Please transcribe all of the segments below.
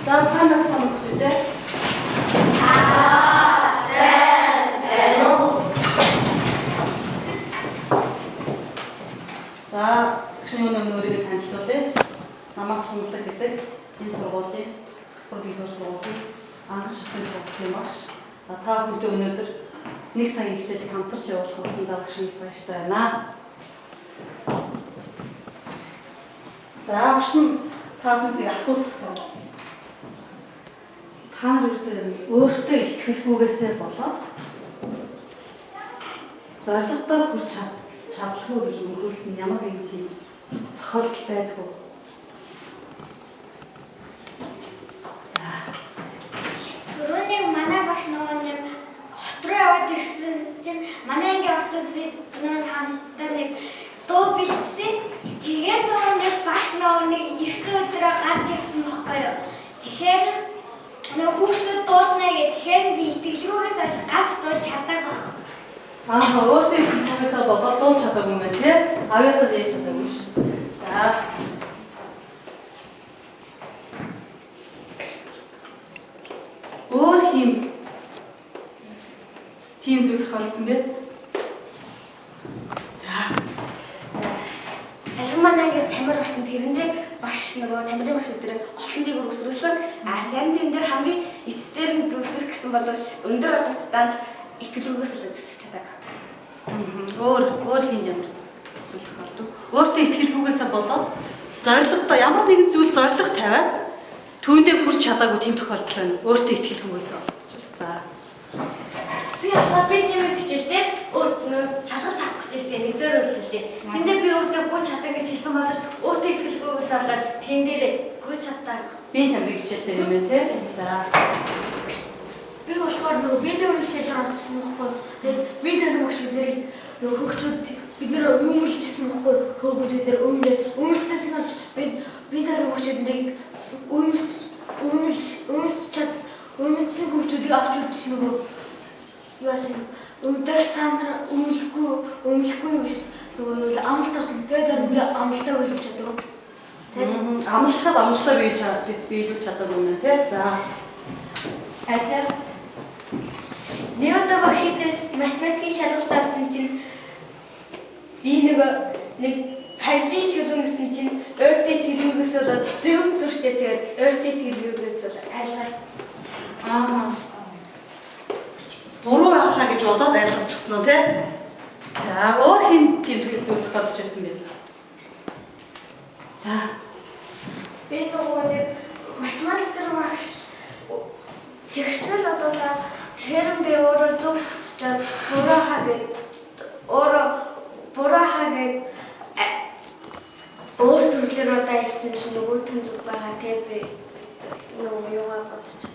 За санаа бүгдээ. За шинэ өөрийгөө танилцуулъя. Намайг Тунгалаг гэдэг энэ сургуулийн спортын сургуулийн анх шатны сургуулийн багш. Та бүхэн өнөөдөр нэг цагийн хичээлийг хамтарч явуулах болсон багш их баяртай байна. За багш нь та бүхнээс нэг асуулт асуув. Та нар өөртөө итгэлгүйгээсээ болоод зорилгодоо хүрч чадлаггүй гэж мөрөөсөн ямар нэг тийм тохиолдол байдгүй. За. Түрүүний манай багш нэг хот руу яваад ирсэн чинь манай ангийн ортод бид нөр хамтдаа нэг дуу бэлдсэн. Тэгээд нэг багш нэг ирсэн өдрөө гарч явсан байхгүй юу. Тэгэхээр хүүхдүүд дуулна гэх тэгэхээр би итгэлгүйгээс олж гарч дуулж чадаагүй байх. Өөртөө итгэлгүйгээс болоод дуулж чадаагүй юм байна тий. Авьяасаа хийж чадаагүй шүү дээ. За. Өөр тийм зүйл хаалцсан бэ? За. Саяхан манай ингээд тамир орсон тэрэндээ багш нөгөө тамирын багш өдрөө олсон дээгүүр өсрүүлсэн. Сайн тийм дээр хамгийн эцдэр нь би өсрөх гэсэн боловч өндөр боловч даанч итгэлгүйгээс л өсөж чадаг. Өөр хин ямар зүйл тохиолдов? Өөртөө итгэлгүйгээсээ болоод зорилгодоо ямар нэгэн зүйл зорилго тавиад түүндээ хүрч чадаагүй тийм тохиолдол байна. Өөртөө итгэлгүйгээсээ болоод. За. Би асаа би тийм хичээлдээ шалгалт авах гэжсэн нэгдүгээр үйлдэлээ. Тэндээ би өөртөө гүйж чадах гэж хэлсэн боловч өөртөө итгэлгүйгээс болоод тэн дээр гүйж чадаагүй. Би тамиг хичээлтэй юм байна тий. За. Би болохоор нөгөө би тамиг хичээлээр орчихсон байхгүй. Тэгээд би тамиг хичээлээр нөгөө хүүхдүүд бид нэр өмөлжсэн байхгүй. Хүүхдүүд дээр өмөлсдээс нь олж би тамиг хичээлийг өмөлсөн хүүхдүүдийг авч үзсэн нөгөө яасан өндөр санаар өмөлөхгүй гэж нөгөө амлалт авсан. Тэгээд би амлалтаа үйлж чаддаг. Тэгээд амлалтаа биелүүлж чадаагүй юм байна тий. За. Ажаа. Нэгдүгээр багшидээс математикийн шалгалт авсан чинь би нэг параллель шүлэн гэсэн чинь өөртөө итгэлгүйгээс болоод зөв зурчээ тэгээд өөртөө итгэлгүйгээс болоод айлгацсан. Буруу байхаа гэж бодоод айлгацчихсан уу тий? За, өөр хин тийм зүйл тохиолдож байсан бэ? За. Би нөгөө нэг математик багш тэгштэл одоолаа тэгэхээр би өөрөө зөв хөтчөөд буруухаа гээд өөр төрлөөр удаа хэлсэн чинь нөгөөтөн зүг байгаа тий би нөгөө юугаар бодчих.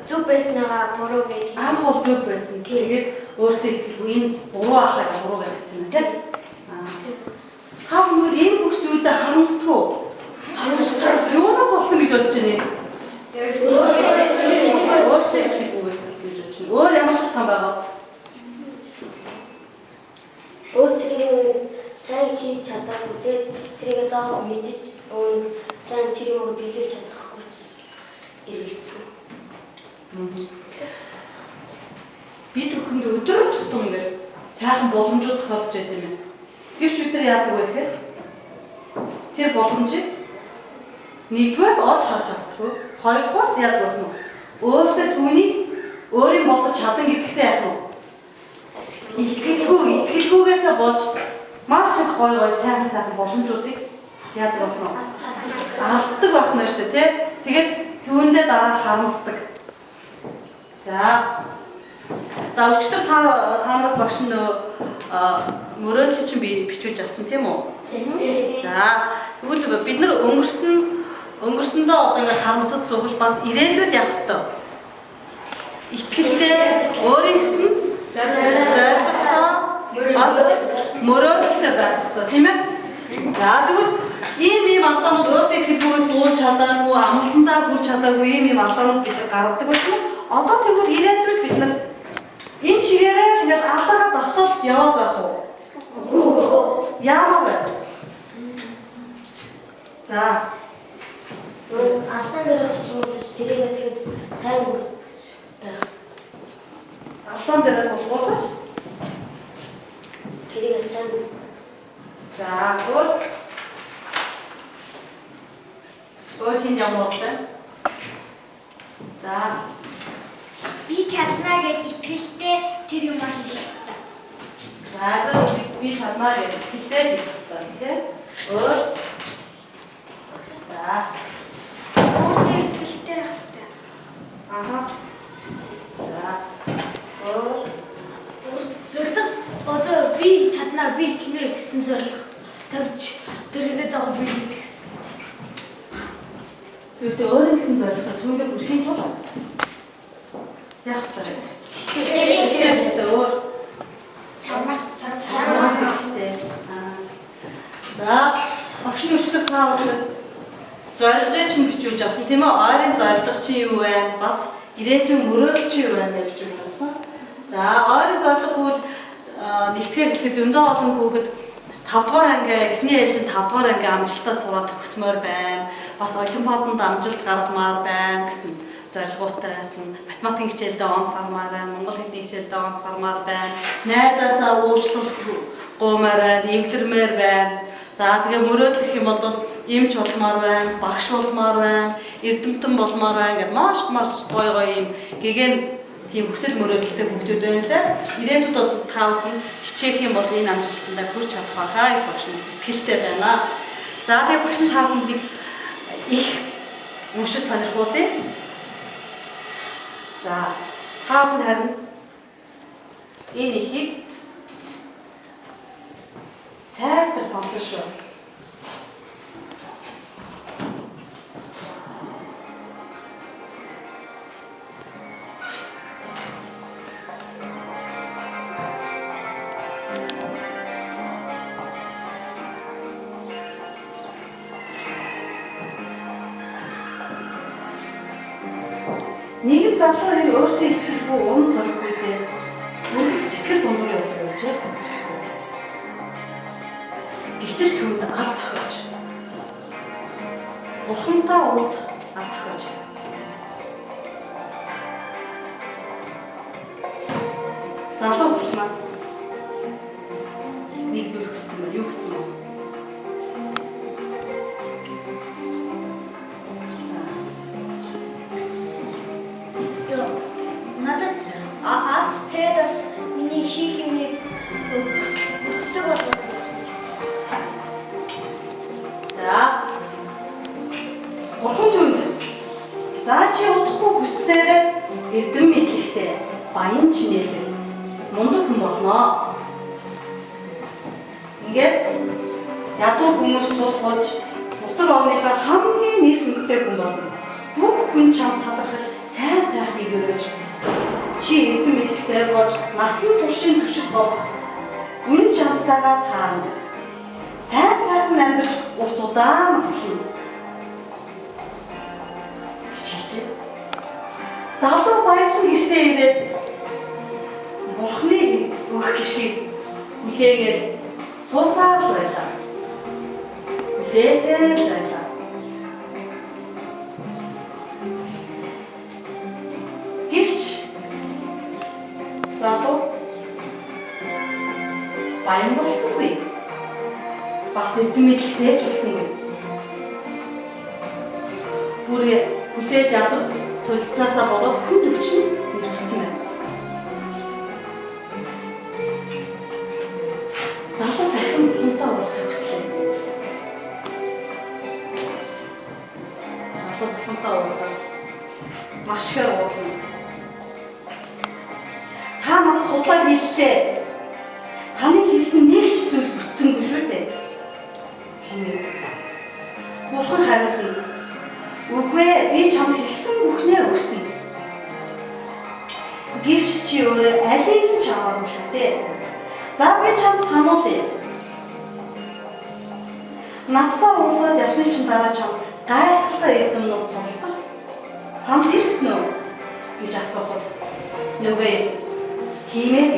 Зүг байснаа буруу гэж Анх бол зөв байсан. Тэгээд өөртөө итгэлгүй энэ буруу ахаа гэж буруу гэсэн юм тий? Та бүгд энэ бүх зүйлдээ харамсдаггүй. Юунаас болсон гэж бодож байна? Өөртөө итгэлгүйгээс болсон гэж бодож байна. Өөр ямар шалтгаан байгаа? Өөртөө сайн хийж чадаагүй тэгээд тэрийг заавал мэдэж сайн тэрийг биелүүлж чадахгүй ч эргэлзсэн. Бид бүхэнд өдөр тутам ингээд сайхан боломжууд тохиолдож байдаг юм. Гэвч бид нар яадаг вэ гэхээр тэр боломжийг нэгдүгээр олж харж чадахгүй, хоёрдугаар яадаг байх нь өөртөө түүнийг өөрийн болгож чадан гэдэгтэй яах нь итгэлгүйгээсээ болж маш их гой сайхан боломжуудыг яадаг байх нь алддаг байх нь шүү дээ тий. Тэгээд түүндээ дараа харамсдаг. За өчигдөр танаас багш нь мөрөөдлийг чинь би бичүүлж авсан тийм үү? Тийм. За тэгвэл бид нар өнгөрсөндөө одоо ингээд харамсаж сууж бас ирээдүйд явах хэрэгтэй. Итгэлтэй өөрийн гэсэн зорилготой мөрөөдөлтэй байх хэрэгтэй тийм ээ? За тэгвэл ийм алдаанууд өөртөө итгэлгүйгээс сууж чадаагүй, амлсандаа хүрч чадаагүй ийм алдаанууд бид гаргадаг байсан. Одоо тэгвэл ирээдүйд бид нар энэ чигээрээ ингээд алдаагаа давтаад яваад байх уу? Үгүй. Яамаа вэ? За. Алдаа мөрөд тэрийг тэгээд сайн гүйцэтгэж байх хэрэгтэй. Алдаан дээр тулгуурлаж Тэрийг сайн гүйцэтгэх. за өөр хин ямар бодлоо? За Би чаднаа гэж итгэлтэй тэр юм хийх хэрэгтэй. за би чадмаа гэж хэлтэй хийх хэрэгтэй тийм. Өөр за Өөртөө итгэлтэй байх хэрэгтэй. аха за өөр Зорилго одоо би чаднаа би тэмээ гэсэн зорилго тавьж тэрийгэ заа би хэлэх гэсэн. Зөвхөн өөрийн гэсэн зорилгоо түүнээ хүрэхийн тулд яах ёстой вэ? Хичээл өөр Чамаа хэрэгтэй. За багш нь өчигдөр та бүхнээс зорилгыг чинь бичүүлж авсан тийм ээ. Ойрын зорилго чи юу вэ? Бас ирээдүйн мөрөөдөл чи юу вэ гэж бичүүлж авсан. За ойрын зорилго бол нэгтгэр хэлэхэд зөндөө олон хүүхэд 5 дугаар анги эхний ээлжинд 5 дугаар анги амжилтаа сураад төгсмөр байна. Бас олимпиаданд амжилт гаргамаар байна гэсэн зорилготой байсан. Математикийн хичээлдээ онцгормаар байна. Монгол хэлний хичээлдээ онцгормаар байна. Найзаасаа уучлалт гуймаар байна. эвлэрмээр байна. За тэгээ мөрөөдөл гэх юм бол эмч болмоор байна, багш болмоор байна, эрдэмтэн болмоор байна гэдэг маш гоё юм гэгэн тийм хүсэл мөрөөдөлтэй хүмүүс байна лээ. Ирээдүйд бол та бүхэн хичээх юм бол энэ амжилтандаа хүрч чадах байхаа гэж багш нь итгэлтэй байна. За тэгээ багш нь та бүхнийг их уншиж сонирхуулъя. За та бүхэн харин энэ ихийг сайтар сонсон шүү. Нэгэн залуу хэр өөртөө итгэлгүй уран зориггүй дээ. Өөрийн сэтгэл дундуур явдаг байж. Гэтэл түүнд аз тохиолж. Бурхантай уулзах аз тохиолж. Залуу бурхнаас нэг зүйл хүссэн юм. Юу хүссэн бэ? Надад аз тэдас миний хийх юмыг хүчтэй болгох. За. Бурхан түнд. За чи удахгүй хүснээрээ эрдэм мэдлэгтэй баян чинэлэг мундаг хүн болно. Ингээд ядуу хүмүүс тусгаж нутаг орныхаа хамгийн нэр хүндтэй хүн болно. Бүх хүн чам талархаж сайн сайхныг өргөж чи эрдэм мэдлэгтэй болж насан туршийн түшиг болох үн чамтайгаа таана. Сайн сайхан амьдарч урт удаан наслана. Хичээж. Залуу баярлан гэртээ ирээд Бурхны өгөх гişгийг хүлээгээд суусаад л байлаа. Хүлээсээр л байлаа. Гэвч залуу баян болсонгүй. Бас эрдэм мэдлэгтэй ч болсонгүй. Бүр хүлээж авах сулцнаасаа болоод хүн өвчин нэрвэлсэн байна. Залуу дахин бурхантай уулзах хүслээ. Залуу бурхантай уулзах маш их уулзна. Та надад худлаа хэллээ. Таны хэлсэн нэг ч зүйл бүтсэнгүй шүү дээ. Бурхан харин үгүй би чамд хэлсэн бүхнээ өгсөн. Гэвч чи өөрөө алийг нь чамаагүй шүү дээ. За би чамд сануулъя. Надтай уулзаад явсны чинь дараа чамд гайхалтай эрдэмнүүд суралцах санд ирсэн үү гэж асуухад нөгөө тийм ээ.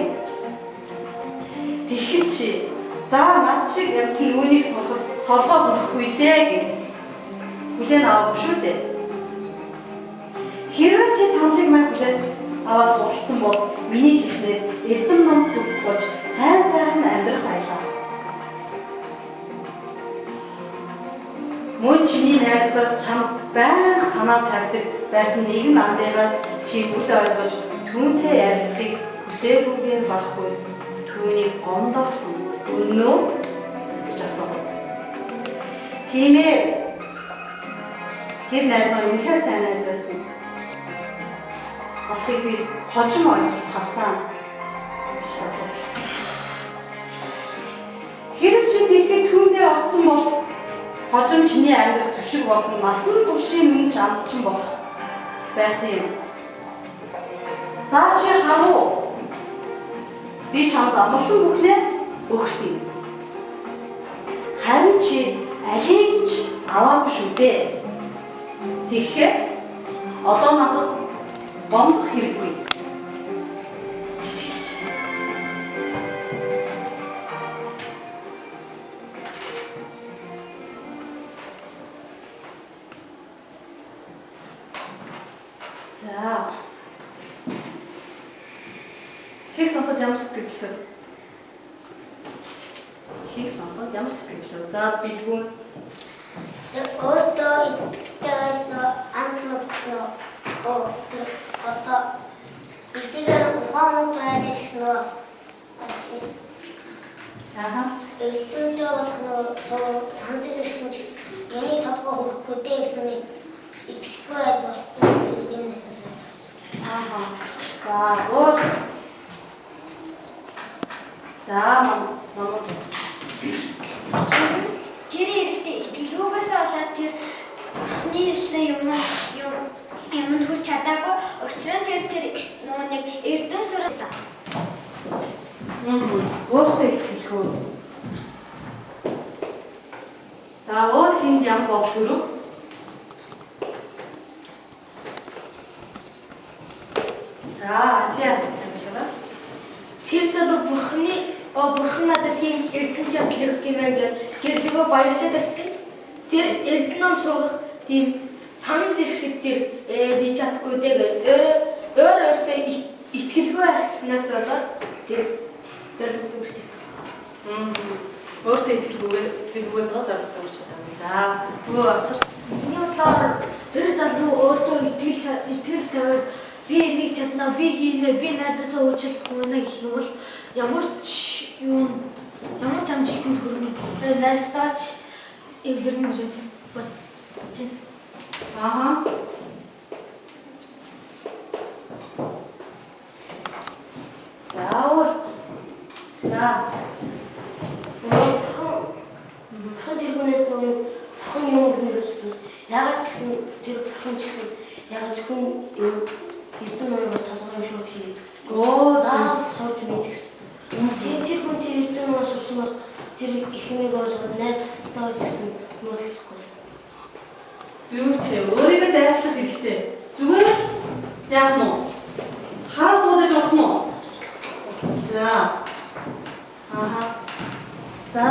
Тэгэхэд чи за над шиг амтны үүнийг сурахад толгой бүрхгүй дээ гэж хүлээн авах шүү дээ. саналыг маань хүлээж аваад суралцсан бол миний хэлснээр эрдэм номд төгсгож сайн сайхан амьдрах байлаа. Мөн чиний найзууд чамд байнга санаа тавьдаг байсан нэгэн андыгаа чи бүл ойлгож түүнтэй ярилцахыг хүсээгүй байхгүй. Түүнийг ондоосон өнөө гэж асуув. Тийм ээ. Тэр найз маань үнэхээр сайн найз байсан. Болохыг би хожим ойлгож харсан гэж бодлоо. Хэрэг чи тэгэхэд түүндээ оцсон бол хожим чиний амьдрах түшиг болон насан туршийн мөнгө амтчин болох байсан юм. За чи харуу. Би чамд амлсан бүхнээ өгсөн. Харин чи алийг ч аваагүй шүү дээ. Тэгэхээр одоо надад гомдох хэрэггүй гэж хэлж байна. За. Хийг сонсоод ямар сэтгэлтэй? Хийг сонсоод ямар сэтгэлтэй? За билгүү. Өөртөө итгэлтэй байсан анхногтлоо одоо итгэгээр ухаан тайлж нөө эрдэнэтэй болох нөө саналыг ирсэн ч миний толгой хөрөхгүй дээ гэсэн нэг итгэлгүй байл болохгүй би нэхээс. За өөр. За мам. Тэр хэрэгтэй итгэлгүйгээс болоод тэр бурхны хэлсэн юмд хүрч чадаагүй. Учир нь тэр нөгөө нэг эрдэм сурсан. Өөртөө итгэлгүй. За өөр хинд ямар бол төрөв? За тийм. Тэр залуу бурхан надад тийм эрдэнэ чадал өгөх гэмээр гэрлэгөө баярлаад очив. Тэр эрдэнэ ном сурах тийм санал ирэхэд тэр би чадахгүй дээ гэж өөртөө итгэлгүй байснаас болоод тэр зорилгод хүрч чаддаг. Өөртөө итгэлгүйгээс зорилгод хүрч чаддаг. За нөгөө автар. Миний бодлоор тэр залуу өөртөө итгэл тавиад би энийг чадна, би хийнэ, би найзаасаа уучлахгүй нэ гэх юм бол ямар ч амжилтанд хүрнэ. Тэгээ найзтаач эвлэрнэ гэж бодож байна. Бурхан тэргүүнээс нөгөө бурхан юм өгнөсөн. Яагаад ч гэсэн тэр бурхан ч гэсэн яагаад хүн юм эрдэнэ номыг толгойн шууд хийгээд өгч. Заавал цааш мэдэх хэрэгтэй. Тэр хүн тэр эрдэнэ номоос сурсан бол тэр их юмыг ойлгоод найзтайгаа ч гэсэн муудалцахгүй байсан. Зүйтэй өөрийгөө дайшлах хэрэгтэй. Зүгээр яах нь? Хараа суудаж болох нь уу? За. За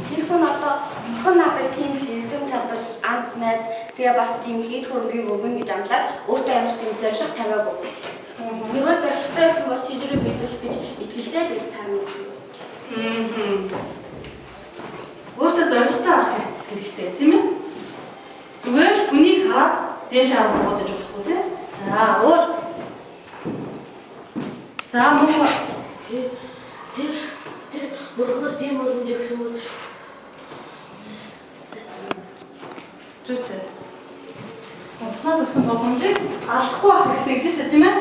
тэр хүн одоо бурхан надад тийм хэрэг чадвар амт найз тэгээ бас тийм хийх хөрөнгийг өгнө гэж амлаад өөртөө ямар ч тийм зорилго тавиагүй. Хэрвээ зорилготой байсан бол тэрийгэ биелүүлэх гэж итгэлтэй л гэж таарна гэж. Өөртөө зорилготой авах хэрэгтэй тийм ээ? Зүгээр хүнийг хараад дээшээ аваад суудаж болохгүй тийм. За өөр. За мөн Тэр бурханаас тийм боломж өгсөн бол зүйтэй. Бурханаас өгсөн боломжийг алдахгүй байх хэрэгтэй гэж байна тийм ээ?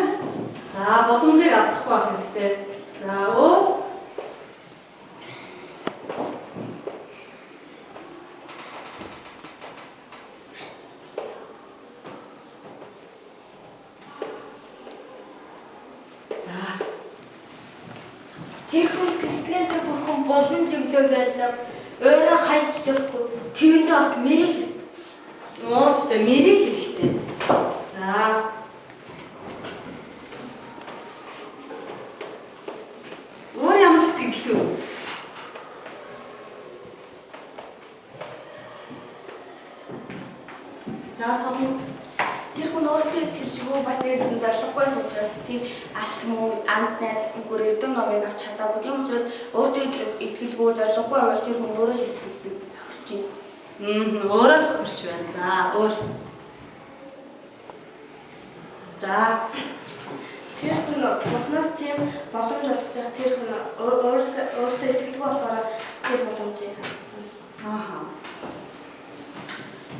За боломжийг алдахгүй байх хэрэгтэй. За өөр. Тэр хүн Кристиан тэр бурхан боломж өглөө гэж өөрөө хайж чадахгүй. Түүндээ бас мэрэг хэвчээ. Нууцтай мэрэг хэрэгтэй. За. Өөр ямар сэтгэлтэй вэ? За цаавын Тэр хүн өөртөө итгэлгүй бас дээрсэн зорилгогүйс учраас тийм алт мөнгө амт найз гүр эрдэн номыг авч чадаагүй. Тийм учраас өөртөө итгэлгүй зорилгогүй бол тэр хүн өөрөө л итгэлгүй авчиж байна. Өөрөө л хөрч байна. За өөр. За тэр хүн бурхнаас тийм боломж олгож тэр хүн өөртөө итгэлгүй болохоор тэр боломжийг хандсан. ааха.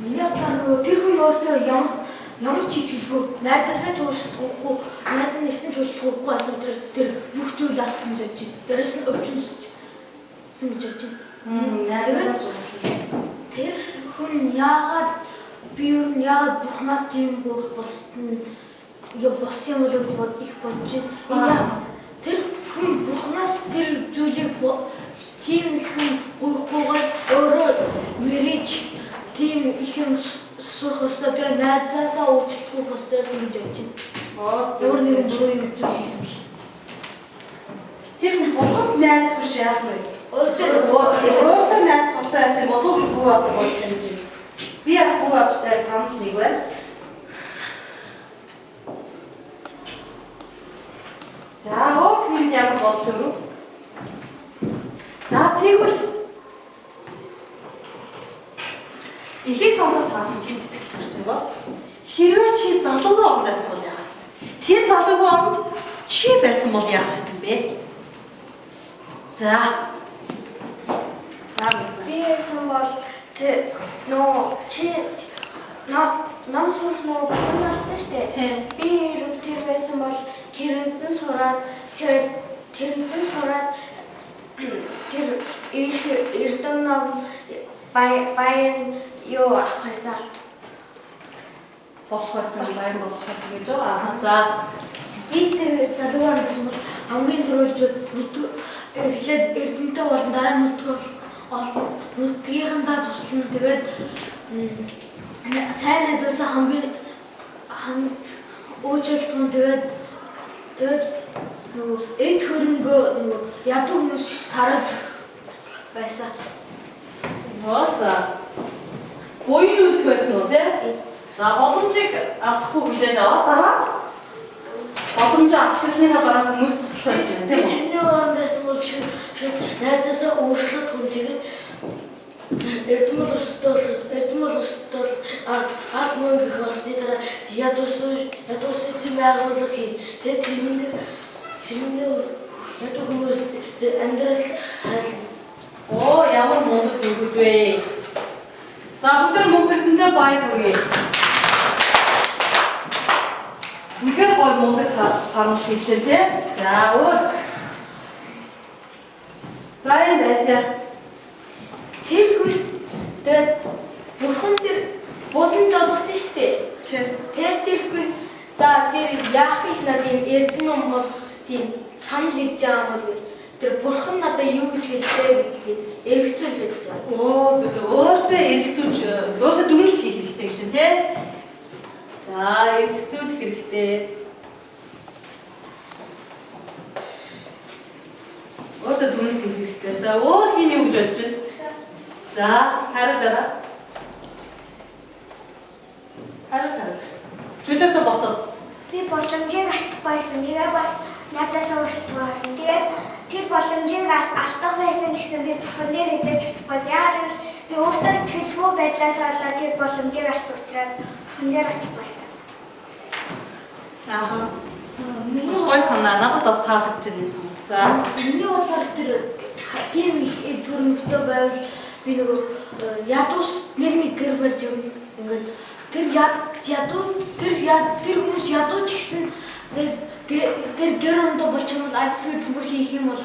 Миний бодлоор нөгөө тэр хүн өөртөө ямар ч итгэлгүй найзаасаа ч уушлахгүй, найз нь ирсэн ч уушлахгүй асуудраас тэр бүх зүйл алдсан гэж бодож байна. Дээрээс нь өвчнөсөн гэж бодож байна. Тэр хүн яагаад би юу яагаад бурхнаас тийм болох болсон юм болоо гэж их бодож байна. Тэр хүн бурхнаас тэр зүйлийг тийм их гуйхгүйгээр өөрөө мэрэж тийм их юм сурах ёстой. Тэгээ найзаасаа уучлах ёстой гэж бодож байна. Өөр нэгэн буруу юм зүйл хийсэн гэх. Тэр хүн бурханд найдах биш яах вэ? Өөртөө найдах ёстой байсан болов уу гэж бодож байна. Би бас гоо авчтай санал нэг байна. За өөр хүн ямар бодлоо юу? За тэгвэл ихийг сонсоод таах тийм сэтгэл төрсөн бол хэрвээ чи залуугийн оронд байсан бол яах вэ? Тэр залуугийн оронд чи байсан бол яах вэ? За. Бисэн бол чи ном сурах нөгөө боломж олсон шүү дээ. Би тэр байсан бол тэрэндэн сураад тэр их эрдэм ном баян юу авах байсан. Болох байсан баян болох байсан гэж байгаа. За. Би тэр залуугаар байсан бол хамгийн түрүүлж эхлээд эрдэмтэй болон дараа нутгийнхандаа туслана. Тэгээд сайн найзаасаа хамгийн уучлалтгүй тэгээд нөгөө эд хөрөнгөө нөгөө ядуу хүмүүс тараад байсан. За. Буйнуулах байсан уу тийм? За боломжийг алдахгүй хүлээж аваад дараа боломжийг авчихсныхаа дараа хүмүүс туслах байсан тийм үү? Бидний орондоос бол шууд найзаасаа уушлах хүн тэгээд эрдэмэл устдол ард мөнгө их болсны дараа ядуусын тийм байгууллага хий. Тэгээд тэрэндээ ядуу хүмүүс амьдрал хайлна. Оо ямар мундаг хүүхэд вэ? За бүгд мөнгөндөө баяр хүргэе. Үнэхээр гой мундаг санал хийж байна тийм. За өөр. За энэ дээр Тэр хүн тэгээд бурхан тэр болон жолгосон шүү дээ. Тэгээд тэр хүн за тэр яах гэж надад юм эрдэнэ ном бол тийм санал ирж байгаа бол тэр бурхан надад юу гэж хэлсэн гэдгийг эргэцүүлж өгч байгаа. оо зөв өөртөө эргэцүүлж өөртөө дүгнэлт хийх хэрэгтэй гэж байна тийм. За эргэцүүлэх хэрэгтэй. Өөртөө дүгнэлт хийх хэрэгтэй. За өөр хин юу гэж бодож байна? За хариулаарай. Хариулаарай. Чөлөөтэй босоо. Би боломжийг алдах байсан. Тэгээ бас надаасаа уушлах байсан. Тэгээд тэр боломжийг алдах байсан гэсэн би бүхнээр хэлж очихгүй. Яагаад би өөртөө итгэлгүй байдлаас болоод тэр боломжийг алдсан учраас бүхнээр очих байсан. Аа. Миний гой санаа надад бас таалагдж байна. За. Миний бодлоор тэр тийм их төрөмтэй байвал би нөгөө ядуус нэг гэр барьж ингээд тэр хүмүүс ядууч гэсэн тэр гэр орондоо болчихвол ажил хөдөлмөр хийх юм бол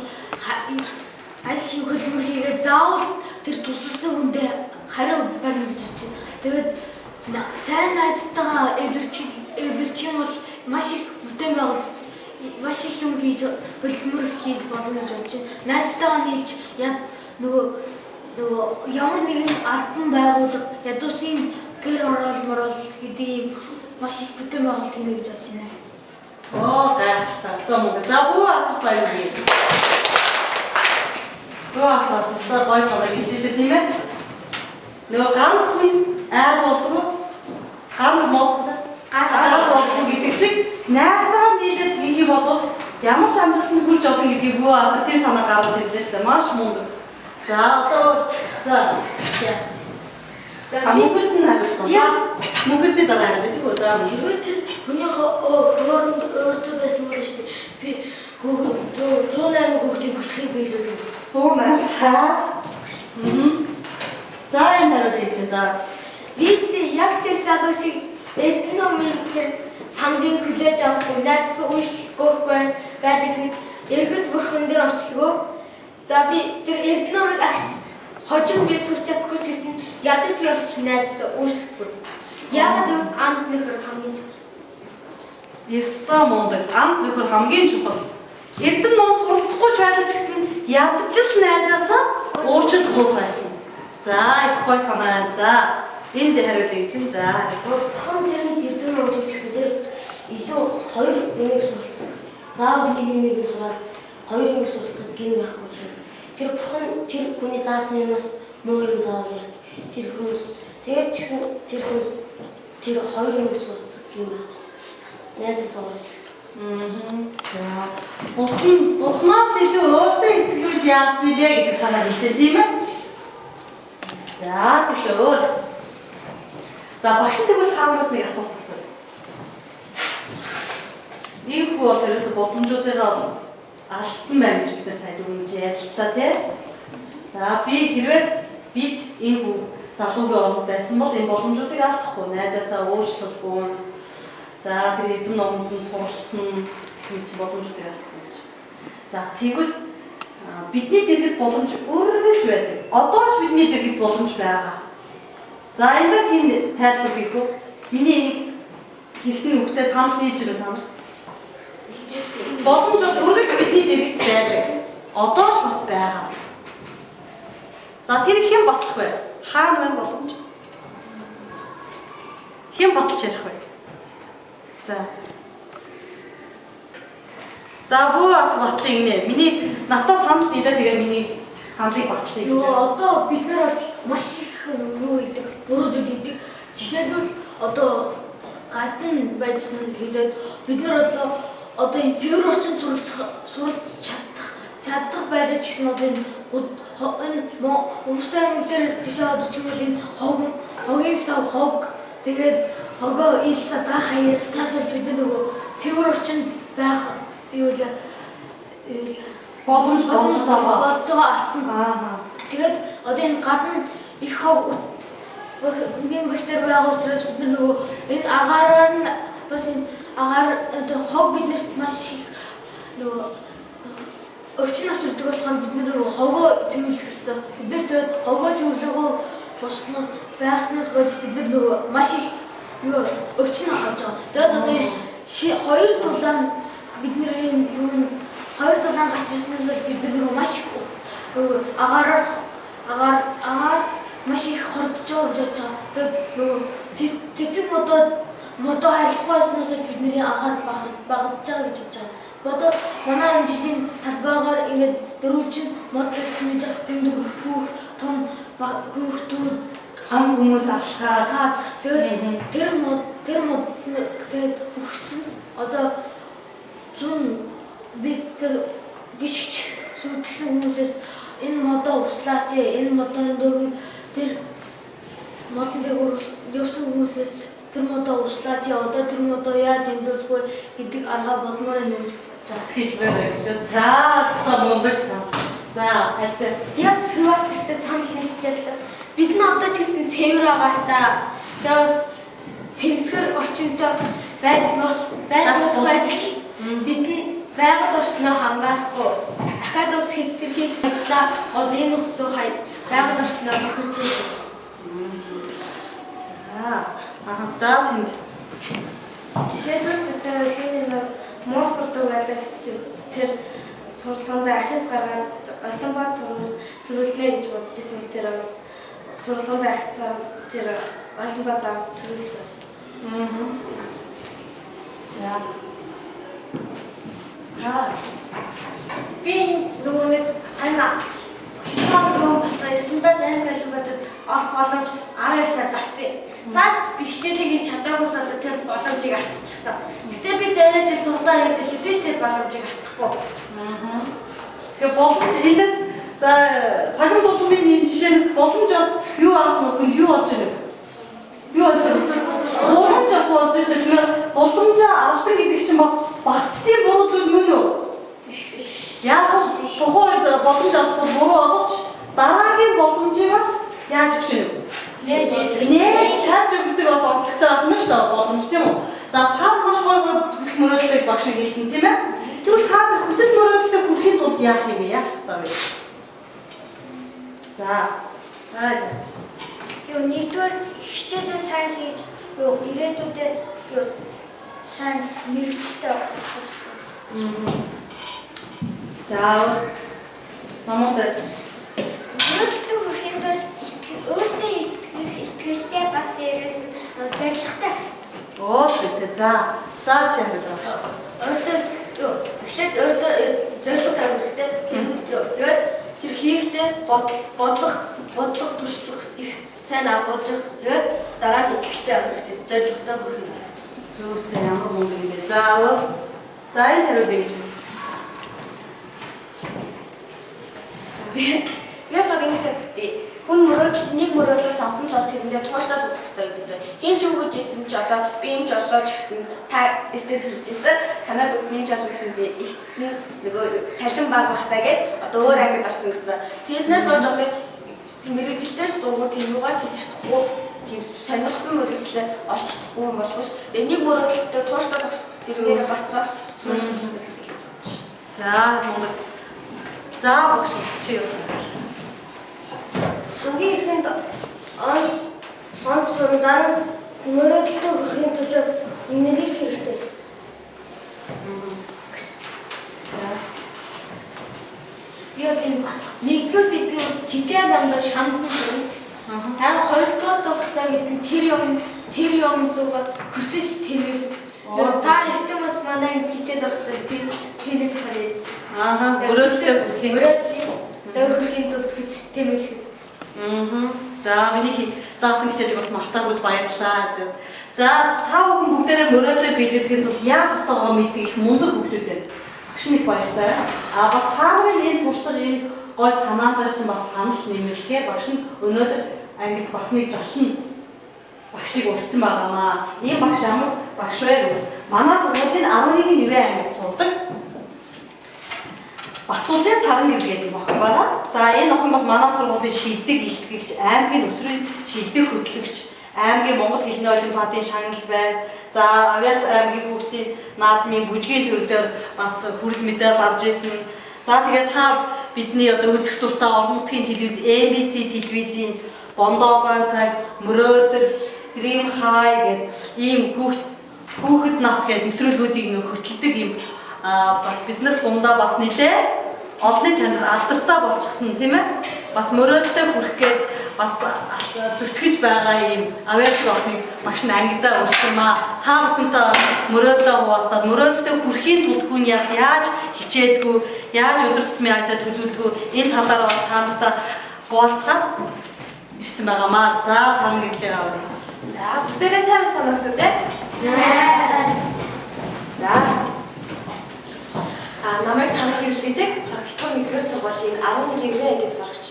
ажил хөдөлмөр хийгээд заавал тэр тусалсан хүндээ хариу барьна гэж бодож байна. Тэгээд сайн найзтайгаа эвлэрчих юм бол маш их бүтээн байгуул маш их юм хийж хөдөлмөр хийж болно гэж бодож байна. Найзтайгаа нийлж нөгөө ямар нэгэн албан байгууллага ядуусын гэр оролмор гэдэг юм маш их бүтээн байгуулалт хийнэ гэж бодож байна. Оо гайхалтай. Стомог. За бүү атах баярлалаа. Гоо гой санаа хийжсэн тийм ээ. Нөгөө ганц хүн айр болдгоо. Ганц молд. ямар ч амжилтанд хүрч олно гэдгийг хөө авах тэр санаа гаргаж ирлээ шүү дээ. Маш мундаг. За одоо за мөнгөд нь хариулсан. Мөнгөдний дараа хариулдаг тийм үү? За Хэрвээ тэр хүний хооронд өөртөө байсан бол шүү дээ. Би 108 хүүхдийн хүслийг биелүүлв. 108 цаа. За энэ хариулъя чи за. Бид яг тэр залуу шиг эрдэнэ тэр саналыг хүлээж авахгүй найзаас үйлчлэхгүй байл ихэд эргэж бурхан дээр очлоо. За би тэр эрдэнэ хожим би сурч чадахгүй ч гэсэн ядаж би очиж найзаас үйлчлэхгүй. Яг анд нөхөр хамгийн чухал. Яста мундаг анд нөхөр хамгийн чухал. Эрдэм ном суралцахгүй ч байлаа ч гэсэн ядаж л найзаасаа уучлах гол байсан. За их гой санаа. За энд хариулъя чинь за. Бурхан тэр эрдэм ном гэж гэсэн тэр илүү хоёр юмыг суралцсан. Заавал нэг юмыг сураад хоёр юмыг суралцах гэм байхгүй ч гэсэн. Тэр бурхан тэр хүний заасан юмас муу юм заавал яг тэр хүн тэгээд ч гэсэн тэр хүн тэр хоёр юмыг суралцах гэм байхгүй. Найзаас оож. За. Бурханаас илүү өөртөө итгэлгүй яасан бэ гэдэг санаа хэлж байна тийм ээ? За тэгэхээр за багш тэгвэл хаанаас нэг асуулт асууя. Ийм хүү бол ерөөсө боломжуудыгаа алдсан байна гэж бид нар сайн дүгнэж ярилцлаа тийм. За би хэрвээ бид энэ хүү залуугийн оронд байсан бол энэ боломжуудыг алдахгүй найзаасаа уучлалгүй. За тэр эрдэм номонд нь суралцсан гэж боломжуудыг алдахгүй. За тэгвэл бидний дэргэд боломж өргөж байдаг. Одоо ч бидний дэргэд боломж байгаа. За энэ дээр хин тайлбар хийх үү? Миний энийг хэлсэн үгтэй санал хийж байгаа юм. Боломж өргөж бидний дэргэд байдаг. Одоо ч бас байгаа. За тэр хэн батлах вэ? Хаана байна боломж? Хэн баталж ярих вэ? За бүү батлыг нэ. Миний надад санал нийлээ тэгээ миний саналыг батлыг. Нөгөө одоо бид нар бол маш их юу гэдэг буруу зүйл хийдэг. Жишээлбэл одоо гадна байжсан хэлээд бид нар одоо энэ цэвэр орчин суралцж чадах байлаа ч гэсэн одоо энэ увсаа дээр жишээ авчихвал энэ хогийн сав хог тэгээд хогоо ил цадаа хаяснаас бид нөгөө цэвэр орчинд байх юу л боломж болж байгаа алдсан. Тэгээд одоо энэ гадна их хог нэм бактери байгаа учраас бид нөгөө энэ агаараар нь бас энэ агаар одоо хог биднэрт маш их нөгөө өвчин авч ирдэг болохоор бид нөгөө хогоо цэвэрлэх хэрэгтэй. Бид нар тэгээд хогоо цэвэрлээгөө босноо байгаснаас болж бид нөгөө маш их юу өвчин авч байгаа. Тэгээд одоо хоёр дулаан бидний хоёр дулаан гачирснаас бид нөгөө маш их агаар маш их хордож байгаа гэж бодож байгаа. Тэгээд нөгөө цэцэг модоо харилцахгүйснаас бидний агаар багаж байгаа гэж бодож байгаа. Одоо манай жилийн талбайгаар ингээд дөрвөлжин мод тавьсан байж байгаа. Тэнд том хүүхдүүд хам хүмүүс авчгаад тэгээд тэр мод тэгээд өгсөн одоо зүүн бид тэр гიშгч сүйтгэсэн хүмүүсээс энэ модоо услаач энэ модон дөг тэр модон дээгүүр явсан хүмүүсээс тэр модоо услаач одоо тэр модоо яаж амжуулах вэ гэдэг арга бодмоор нэг зас хэлмээр гэж. За мундаг сан. За хайртай. Яс филатертэй санал нийлжээ. Бид нь одоо ч гэсэн цэвэр байгаа та. Тэгээд сэнцгэр орчинтой байж болох байтал бид нь байгаль орчноо хамгаалахгүй дахиад ус хэтэрхий хадлаа гол энэ ус руу хайд байгаль орчноо бохирдуулж. За тэнд. Жишээлбэл бид нар хин муу сурдаг байлаа гэхэд тэр сургалтандаа ахиц гаргаад олон бат төрүүлнэ гэж бодож байсан тэр сургалтандаа ахиц гаргаад тэр олон бат төрүүлж байсан. За. Би нөгөө нэг санаа хитаан бас стандарт англи хэлбэрт орох боломж 12 сар авсан. Зааж би хичээдэг хийж чадаагүйс одоо тэр боломжийг алдчихсан. Гэтэ би дээрээ жиг зурдаар явдаг хэзээ ч тэр боломжийг алдахгүй. Тэгээ боломж эндээс за цагаан булгамын энэ жишээнээс боломж бас юу авах нүхэнд юу болж байна вэ? Юу болж байна? Боломж болж байна. Боломжоо авдаг гэдэг чинь бас багцдын буруу зүйл мөн үү? Яг тухайд боломж авах буруу олж дараагийн боломжийг бас яаж өгч юм бэ? Нээж тааж өгдөг бас онцлогтой байна шүү дээ боломж тийм үү? За та маш гоё хүсэл мөрөөдөлтэй багш нар хэлсэн тийм ээ? Тэгвэл та хүсэл мөрөөдөлтэй хүрэхин тулд яах юм бэ? Яах ёстой вэ? За. Юу нэгдүгээр хичээлээ сайн хийж юу ирээдүйдээ юу сайн мэрэгчтэй болох хэрэгтэй. За. Намайг Мөрөөдөлтөй хүрэхэд бол өөртөө итгэлтэй бас дээрээс нь зоригтой хэвээр. оо тэгтээ за. За чи яах вэ? Өөртөө эхлээд өөртөө зорилго тавих хэрэгтэй. Тэгээд тэр хийхдээ бодлого туршлага их сайн агуулж тэгээд дараа нь итгэлтэй авах хэрэгтэй. Зорилготой хүрэх хэрэгтэй. Зөвхөн ямар мөнгө юм бэ? За. За энэ хариулт гэж. Яс одонгоцтой хүн нэг мөрөөдөл сонсон бол тэрэндээ туушлаад үзэх хэрэгтэй гэж байна. Хин ч үгэж исэн ч одоо би юм ч олоо ч гэсэн та эстэй төржсэн. Танад үгний ч олсон гэсэн чинь их нөгөө цалин баг бахтаа гээд одоо өөр ангид орсон гэсэн. Тэрнээс болж одоо мэрэгчлээс дургуй тийм юугаа хийж чадахгүй тийм сонирхсан мэрэгчлээ олж чадахгүй юм болов ш. Тэгээ нэг мөрөөдөлтөд туушлаад өгөх тэрнээ бацаас За Монгол. За багш чи юу? Хамгийн ихэнд он сундаа мөрөөдөлтөй хүрэхин төлөө нэмэрих хэрэгтэй. би бол энэ нэгдүгээр фитнес хичээл амдаа шамдан. Харин хоёрдугаар болохоор мэдэн тэр юм луг хүсэж тэмэл. Та эртэн бас манай энэ хичээл доктор тийnet хараад. Мөрөөдөлтөй хүрэхин тулд хүсэж тэмэл гэсэн. За миний заасан хичээлийг бас мартаагүй баярлалаа. За та бүхэн бүгдээрээ мөрөөдлөө биелүүлэхэд бол яах ёстойгоо мэддэг их мундаг хүмүүс байна. Багш нэг баяртай. Бас та бүхэн энэ туршлага энэ гой санаандаа чинь бас санал нэмэрлэхээр багш нь өнөөдөр ангид бас нэг зочин багшийг урьдсан байгаамаа. Ийм багш ямар багш вэ гэвэл манай сургуулийн 11-ийн нэвээ ангид сурдаг. Батуулгын Саран гэдэг охин байгаа. За энэ охин бол манай сургуулийн шилдэг илтгэгч, аймгийн өсрийн шилдэг хөтлөгч, аймгийн Монгол хэлний олимпиадын шагнал байна. За Авиас аймгийн хүүхдийн наадмын бүжгийн төрлөөр бас хүрэл медаль авч ирсэн. За тэгээд та бидний одоо үзэх дуртай орон нутгийн телевиз, MBC телевизийн Бондоолгон цаг, Мөрөөдөл, Dream High гэдэг ийм хүүхэд нас гэдэг нэвтрүүлгүүдийг хөтэлдэг ийм бас бид нар дундаа бас нэлээ олонний танил алдартай болчихсон тийм ээ. Бас мөрөөдөлтөй хүрэх гээд бас зүтгэж байгаа ийм авиас охиныг багш нь ангидаа урьсан маа. Та бүхэнтэй мөрөөдлөө хуваалцаад мөрөөдөлтөй хүрэхийн тулд хүн яаж хичээдгүү, яаж өдөр тутмын ажлаа төлөвлөдгүү энэ талаар бас та нартай хуваалцаад ирсэн байгаамаа. За цаана гэрлээ авъя. За бүгдээрээ сайн санагсуу те. За намайг санал хэрэглэдэг цогцлогын нэгдүгээр сургуулийн 11-ийн ангид сурагч.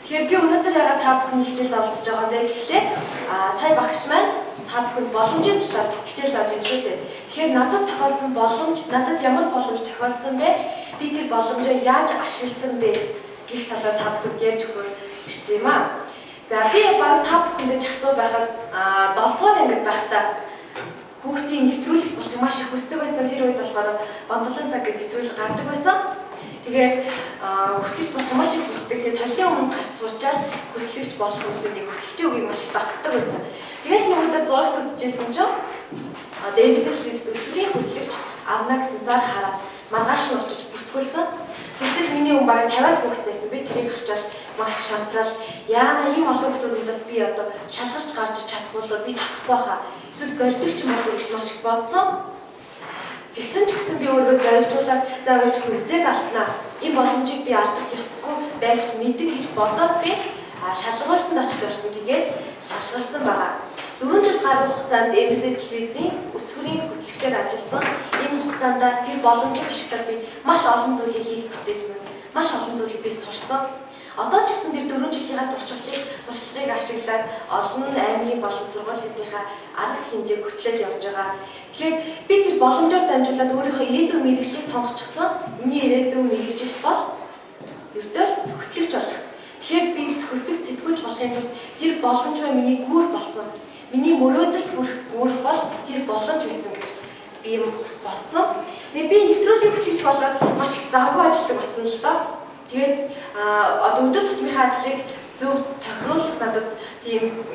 Тэгэхээр би өнөөдөр ягаад та бүхний хичээлд оролцож байгаа вэ гэхлээр сая багш маань та бүхэнд боломжийн талаар хичээл зааж өгч шүү дээ. Тэгэхээр надад тохиолдсон боломж, надад ямар боломж тохиолдсон бэ? Би тэр боломжоо яаж ашигласан бэ гэх талаар та бүхэнд ярьж өгөх ирсэн юм аа. За би баг та бүхэндээ чагцуу байхад 7 дугаар ангид байхдаа хүүхдийн нэвтрүүлэгч болох маш их хүсдэг байсан. Тэр үед болохоор Бондолон цаг гэх нэвтрүүлэг гардаг байсан. Тэгээд хөтлөгч болох маш их хүсдэг. Тэгээд толын өмнө гарч суучаад хөтлөгч болох үсэнийг хөтлөгчийн үгийг маш их дагдаг байсан. Тэгээд нэг удаа зурагт үзчихсэн чинь MBC телевизэд өсвөрийн хөтлөгч авна гэсэн зар хараад маргааш нь очиж бүртгүүлсэн. Тэгтэл миний хүн бараг 50-аад хүүхэд байсан. Би тэрийг харчаад маш шантрал яана ийм олон хүмүүсээс би одоо шалгарч гарч чадахгүй л би чадахгүй хаа. Эсвэл болдог ч юм уу гэж маш их бодсон. Тэгсэн ч гэсэн би өөрөө зоригжуулаад за өөрчлөлт үзэг алднаа. Энэ боломжийг би алдах ёсгүй байж мэддэг гэж бодоод би шалгуултанд очиж орсон. Тэгээд шалгарсан байгаа. 4 жил гаруй хугацаанд MS телевизийн өсвөрийн хөтлөгчээр ажилласан. Энэ хугацаанд тэр боломжийг ашиглаад би маш олон зүйлийг хийж бүтээсэн. Маш олон зүйлийг би сурсан. Одоо ч гэсэн тэр 4 жилийн туршлагыг ашиглаад олон аймгийн болон сургуулиудынхаа арга хэмжээг хөтлөж явж байгаа. Тэгэхээр би тэр боломжоор дамжуулаад өөрийнхөө ирээдүйн мэргэжлийг сонгочихсон. Миний ирээдүйн мэргэжил бол ердөө хөтлөгч болох. Тэгэхээр би хөтлөгч сэтгүүлч болохын тулд тэр боломж ба миний гүүр болсон. Миний мөрөөдөлд хүрэх гүүр бол тэр боломж байсан гэж би бодсон. Тэгээ би нэвтрүүлгийн хөтлөгч болоод маш их завгүй ажилладаг болсон л доо. Тэгээд одоо өдөр тутмынхаа ажлыг зөв тохируулах надад тийм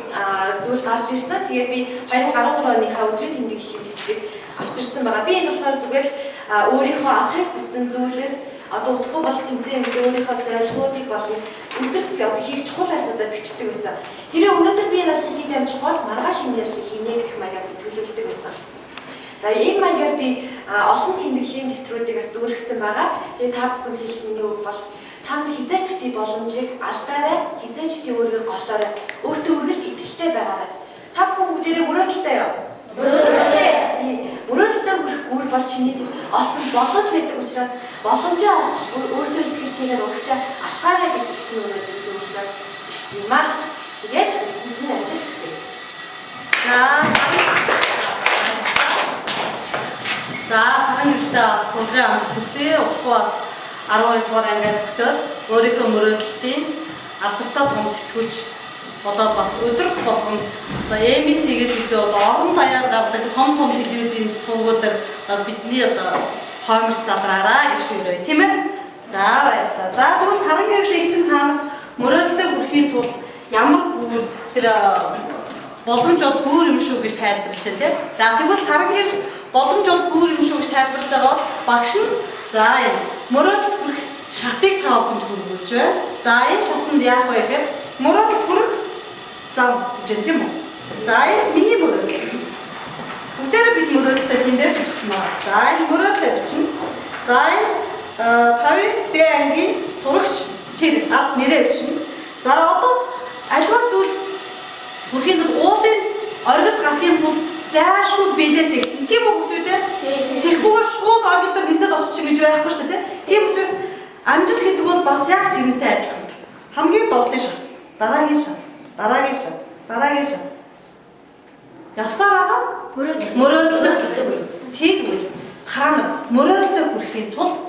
зүйл гарч ирсэн. Тэгээд би 2013 оныхаа өдрийн тэмдэглэлийн бичгийг авч ирсэн байгаа. Би энэ болохоор зүгээр л өөрийнхөө авахыг хүссэн зүйлээс одоо утгагүй болох тэмцээн өөрийнхөө зорилгоодыг болон өдөрт одоо хийх чухал ажлуудаа бичдэг байсан. Хэрэв өнөөдөр би энэ ажлыг хийж амжих бол маргааш энэ ажлыг хийнэ гэх маягаар би төлөвлөдөг байсан. За энэ маягаар би олон тэмдэглэлийн нэвтрүүлгээс дүүргэсэн байгаа. Тэгээд та бүхэн хэлэх миний үг бол та нар хизээч бити боломжийг алдаарай, хизээч бити өөрийгөө голоорой, өөртөө үргэлж итгэлтэй байгаарай. Та бүхэн бүгдээрээ мөрөөдөлтэй юу? Мөрөөдөлтэй. Мөрөөдөлтэй хүрэх гүр бол чиний тэр олцсон боломж байдаг учраас боломжоо олж өөртөө итгэлтэйгээр урагчаа алхаарай гэж чинь өнөөдөр зөвлөөр юм аа. Тэгээд энэ ажил гэсэн. За сарын нэлээд сургалтын амжилт хүсье. Удахгүй 12 дугаар ангид төгсөөд өөрийнхөө мөрөөдлийн алдартай том сэтгүүлч болоод бас өдөр болгон одоо MBC-гээс илүү одоо орон даяар гардаг том телевизийн сувгуудаар бидний одоо хойморт задраараа гэж хэлээ тийм ээ. За баярлалаа. За тэгвэл сарын гэрлийг чинь та нарт мөрөөдөлтэй хүрэхийн тулд ямар гүр тэр боломж бол гүр юм шүү гэж тайлбарлаж байна тийм. За тэгвэл сарын гэрл боломж бол гүр юм шүү гэж тайлбарлаж байгаа багш нь за энэ мөрөөдөлд хүрэх шатыг та бүхэнд хүргүүлж байна. За энэ шатанд яах вэ гэхээр мөрөөдөлд хүрэх зам гэж юм тийм үү? За энэ миний мөрөөдөл. Бүгдээрээ бид мөрөөдөлтэй тэндээс бичсэн байна. За энэ мөрөөдөлөө бичнэ. За энэ 5 Б ангийн сурагч тэр ад нэрээ бичнэ. За одоо альва зүйл бүрхийн уулын оргилд гарахын тулд заашгүй бэлээс эхэлнэ. Тийм үү хүмүүдээ? Тэгхгүйгээр шууд оргил дээр нисээд очиж гэж байхгүй шүү дээ. Тийм учраас амжилт гэдэг бол бас яг тэрнтэй адилхан. Хамгийн дордын шат, дараагийн шат, дараагийн шат, дараагийн шат. Явсаар байгаа мөрөөдөлтэй гэдэг. Тийм үү? Та нар мөрөөдөлтэй хүрэхийн тулд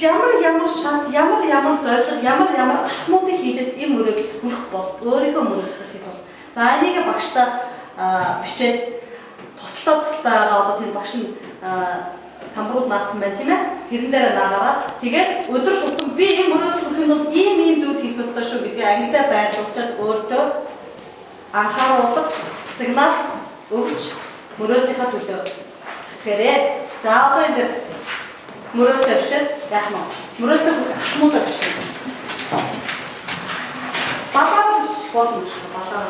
ямар шат, ямар зорилго, ямар алхмуудыг хийж энэ мөрөөдөлд хүрэх бол өөрийнхөө мөрөөдөлд хүрэхэд бол за энийг багштай бичээд тусалдаа одоо тэр багш нь самбарууд наацсан байна тийм ээ. Тэрэн дээр наагаараа тэгээд өдөр тутам би энэ мөрөөдөлд хүрэхэд бол ийм зүйл хийх ёстой шүү гэдгийг ангидаа байрлуулчаад өөртөө анхааруулга сигнал өгч мөрөөдлийнхаа төлөө зүтгэрээ. За одоо энэ мөрөөдөл авчид яах нь мөрөөдөл алхмуудаа бичих. Бадаа бичих болно шүү бадаа.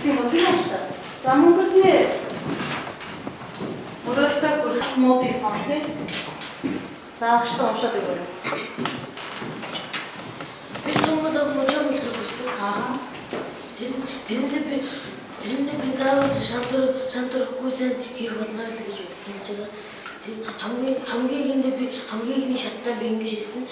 бичсэн юм байна шүү дээ. За мөнгөний мөрөлтөө бүрх модыг сонсъё. За агштай уншаад өгөөрэй. Би томолог мочог хэлдэг. Тэрэндээ би даавал шантарахгүй сайн хийх болно л гэж хэлж байгаа. хамгийн ихний шаттай би ингэж хэлсэн.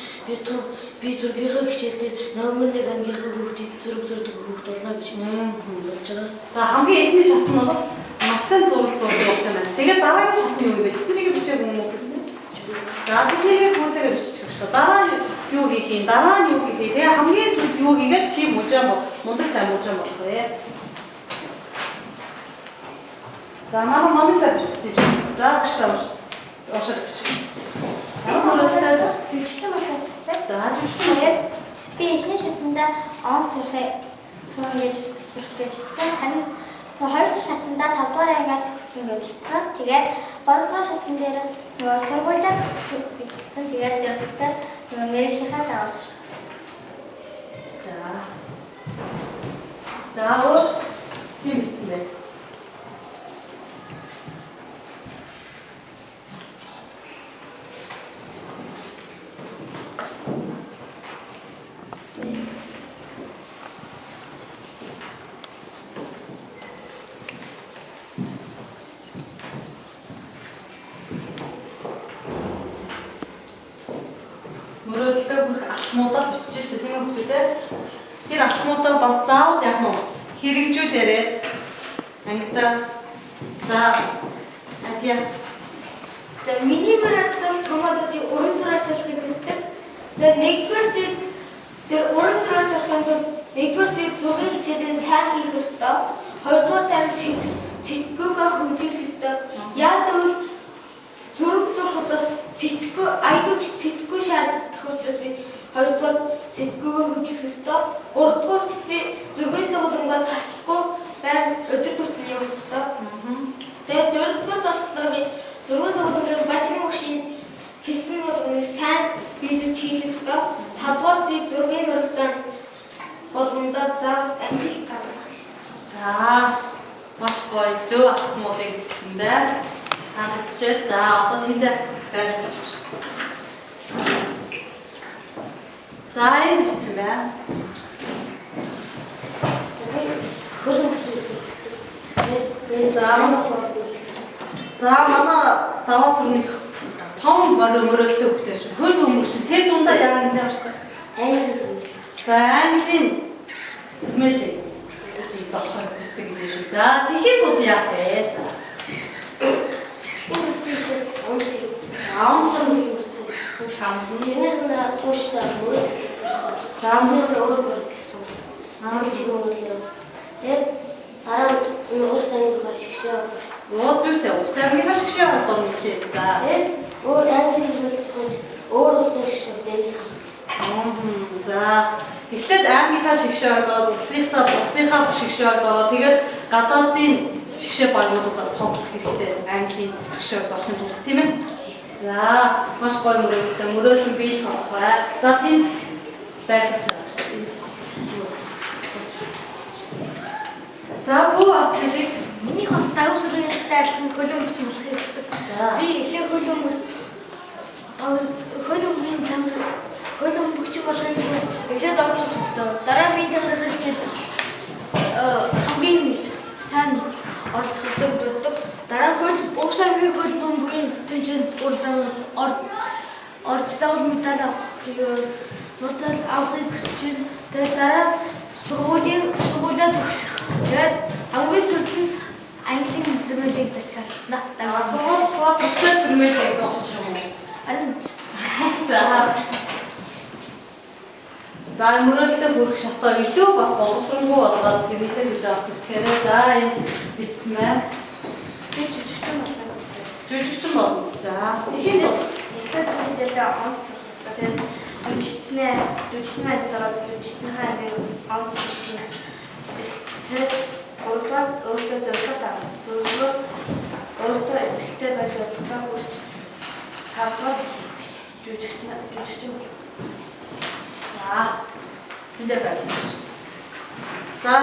Би зургийнхаа хичээл дээр номер 1 ангийнхаа хүүхдийг зураг зурдаг хүүхд болно гэж хэлж байгаа. За хамгийн эхний шат нь бол насан зураг зурдаг юм байна. Тэгээд дараагийн шат нь юу вэ? Тэднийг бичээг юм уу? За тэднийг хүүцээгээ бичих шүү. Дараа нь юу хийх юм? Дараа нь юу хийх юм? Тэгээ хамгийн сүүлд юу хийгээд чи мундаг сайн мужаан болох вэ? За манай номлоор бичсэн юм. За гişтэй уушаад бичих. Жүжигчин болох хэрэгтэй. За жүжигчин Тэгээд би эхний шатанда он сурах гэж бичсэн. Харин хоёр дахь шатанда 5 дугаар ангиад төгссөн гэж бичсэн. Тэгээд 3 дугаар шатн дээр нөгөө сургуулиуд төгссөн гэж бичсэн. Тэгээд дөрөвдөр нөгөө нэрийнхээ даваас. За өөр тийм бичсэн бай. Мөрөлдөө бүх алтмуудаар бичиж штэ тийм үү хүмүүдээ. Тэр алтмуудаа бас заавал яг нь хэрэгжүүлээрэй. Ангита. За адья. За миний мөрөдлөөр томоодын уран зураач болохыг хүсдэг. Тэгээд нэгдүгээр тэр уран зураач болохын тулд нэгдүгээр зургийн хичээлээ сайн хийх ёстой. Хоёрдугаар сэтгэгүйгээ хөгжүүлэх ёстой. Яг тэгвэл зураг зурхадаас сэтгэгүй шаардлагатай учраас би хоёрдугаар сэтгэгүйгээ хөгжүүлэх ёстой. Гуравдугаар би зургийн дагуулангаа таслахгүй байн өдөр тутмын явах ёстой. Тэгээд дөрөвдүгээр болохоор би зургийн дагуулангийн бачны машин хийсэн болгоныг сайн биелүүлж хийх ёстой. Тавдугаар би зургийн урагдаан болгондоо заавал амжилт гаргах. За маш гоё зөв алтмуудыг бичсэн байна. Хаалтчээ. За одоо тэндээ байлгаж байна. За энд бичсэн байна. За манай даваа сүрних том мөрөлдөө хөвтэй шүү. Хөл өмөр чинь тэр дундаа яагаад ингэ байна? Англи. За английн хэмээлээ. Доохор хүсдэг гэж шүү. За тэгэхэд тул яах вэ? За. Аамсар хэлмэртэй. Тэрнийх нь тууштай мөрөлдөө тууштай. Заамнаас өөр мөрөлдсөн. Англи мөрөлдөө. Тэгээд дараа нь уус ангийнхаа шигшээ болдог. Оо зүйтэй уус ангийнхаа шигшээ болдог юм лээ. За. Тэгээд өөр англи мөрөлдсөн өөр усын шигшээ дэмжих. За. Эхлээд ангийнхаа шигшээ болоод усынхаа шигшээ болоод тэгээд гадаадын шигшээ багуудаас тоглох хэрэгтэй. Английн шигшээ болохын тулд тийм ээ. За, маш гоё мөрөлдөн биелэх болтугай. За, тэнд байлгаж байгаа шүү. За, бүү апплик Миний бас дагав сүргийнхтэй адилхан хөлөмбөч болохыг хүсдэг. Би эхлээ хөлөмбөч болохын тулд эхлээд домших ёстой. Дараа нь биеийнхээ хичээл хамгийн сайн оролцох ёстой гэж боддог. Дараа нь уусаагийн хөлбөмбөгийн тэмцээнд орж заавал медаль авахыг хүсэж байна. Тэгээд дараа сургуулиа төгсөх. Тэгээд хамгийн сүүлд нь английн хэмжээлийг зачаалцна. Сургууль төгсөөд хэмжээлийг олж юм уу? Харин За мөрөлдөө бүрэх шатаа илүү бас боловсронгүй болгоод тэмдэглэл хэлээ авах тэгэхээр за энэ бичсэн байна. Жүжигчин болох гэдэг. Жүжигчин болно. За ихэнд бол Эхлээд хичээлдээ онцлох хэрэгтэй. Тэгээд жүжигчнээ дөрөв жүжигчнийхээ ангийн онцлох хэрэгтэй. Тэгээд гуравдугаар өөртөө зорилго тавих. Дөрөвдүгээр өөртөө ихтэй байж зорилготой хүрч тавдугаар жүжигчин. за тэндээ байлгаж байна. За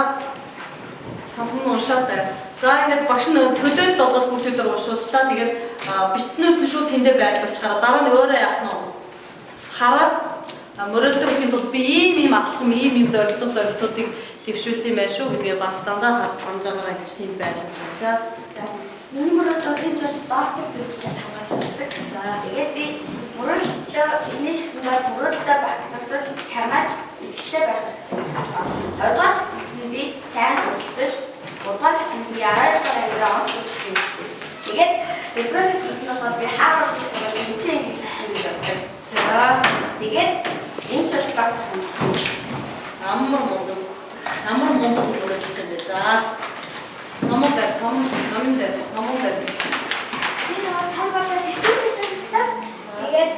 Самхан уншаад байна. За ингээд багш нь төлөөлт болгоод бүгд өдөр уншуулчлаа. Тэгээд бичснүүд нь шууд тэндээ байрлуулчихараа дараа нь өөрөө яах нь хараад мөрөлдөхөхийн тулд би ийм алхам, ийм зорилтуудыг дэвшүүлсэн юм байна шүү гэдгээ бас дандаа харж санаж байгаагаа гэж тийм байлгаж байна. За миний мөрөлд бол энэ ч доктор гэвчлээ хамгаалдаг. За тэгээд би мөрөлдлөө энэ шигтээр мөрөлдөө багцсан чамаач ихтэй байх. Ойлгооч би сайн суралцаж гурван би арайгаар аваад үзсэн. Тэгээд depression-ос би хаарах гэсэн юм чинь гэсэн юм байна. За тэгээд энэ ч бас амар мундаг мөрөлдөлтэй байна. За намайг Би нөгөө том болоо сэтгэлсэн хэвээр. Тэгээд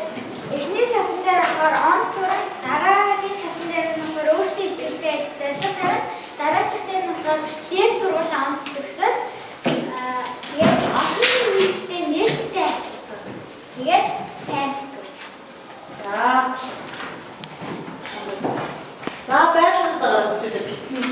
эхний шатн дээр болохоор он сурах, дараагийн шатн дээр нь болохоор өөртөө итгэлтэй ажил зорилго тавиад, дараачих дээр нь болохоор дээд сургуулийн онц төгсөд тэгээд олон нийттэй нээлттэй ажил зур. Тэгээд сайн сэтгүүлч. За байрлалд бүгд бичсэн.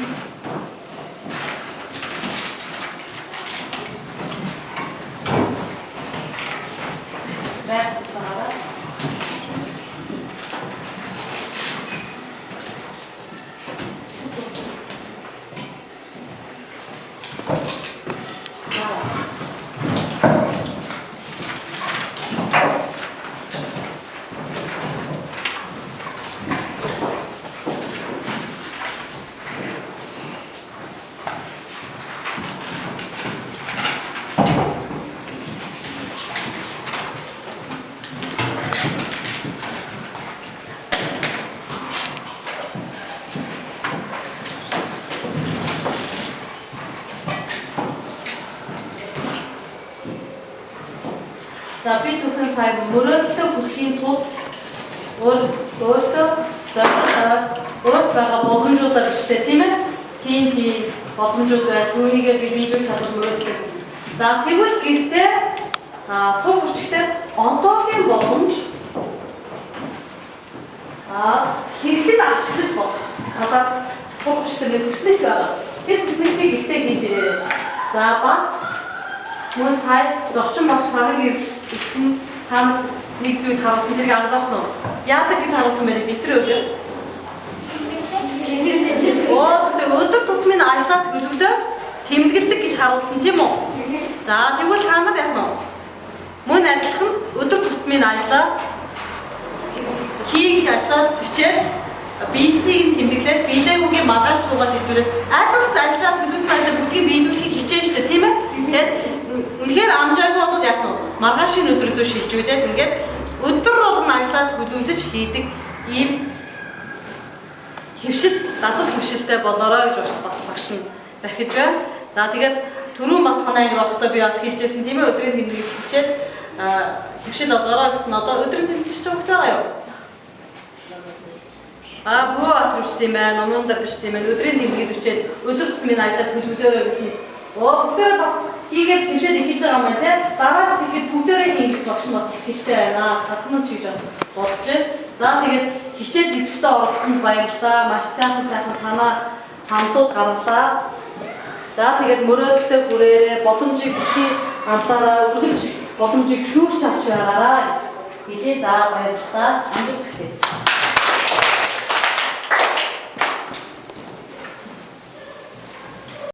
За би түүхэн сая мөрөөдөлтөө хүрэхийн тулд өөртөө өөрт байгаа боломжуудаа бичтэй тийм ээ? Тийм боломжууд байна. Түүнийгээ би биелүүлж чадах мөрөөдөлтэй. За тэгвэл гэртээ сурах хүчтэй одоогийн боломж хэрхэн ашиглаж болох талаар сурах хүчтэй төслийг байгаа. Тэр төслийг гэртээ хийж ирээ. За бас мөн сая зочин багш нарыг ирсэн та нэг зүйл харуулсан тэрийг анзаарсан уу? Яадаг гэж харуулсан байх дэвтрээ өгөө. Өдөр тутмын ажлаа төлөвлөө тэмдэглэдэг гэж харуулсан тийм үү? За тэгвэл та нар яах нь? Мөн адилхан өдөр тутмын ажлаа хийх ажлаа бичээд бизнесийг тэмдэглээд биелээгүйгээ магаш суугаад шийдвэрлээд аль болох ажлаа төлөвлөсөн ажлаа бүгдийг биелүүлэхийг хичээн штэ тийм ээ? Тэгээд үнэхээр амжаагүй бол яах нь? Маргаашийн өдрөдөө шилжүүлээд ингээд өдөр болгон ажлаа төлөвлөж хийдэг ийм дадал хөвшилтэй болоорой гэж бас багш нь захиж байна. За тэгээд түрүүн бас танай ангид орохдоо би бас хэлжсэн тийм ээ өдрийн тэмдэглэл бичээд хөвшил олоорой гэсэн одоо өдрийн тэмдэглэл хийж байгаа юу? Бүү атрч тийм байна, номондор биш тийм байна. Өдрийн тэмдэглэл бичээд өдөр тутмын ажлаа төлөвлөөрэй гэсэн. Бүгдээ бас хийгээд хэмжээд хийж байгаа юм байна тийм. Дараач тэгэхэд бүгдээрээ хийх багш нь бас ихтэй байна. Хатнууд чиг бас бодож байна. За тэгээд хичээл дэвтэртээ оролцсонд баярлалаа. Маш сайхан санаа саналууд гарлаа. За тэгээд мөрөөдөлтэй хүрээрээ боломжийг бүхий алдаараа үргэлж боломжийг шүүрч авч байгаараа хэлээ. За баярлалаа. Амжилт хүсье.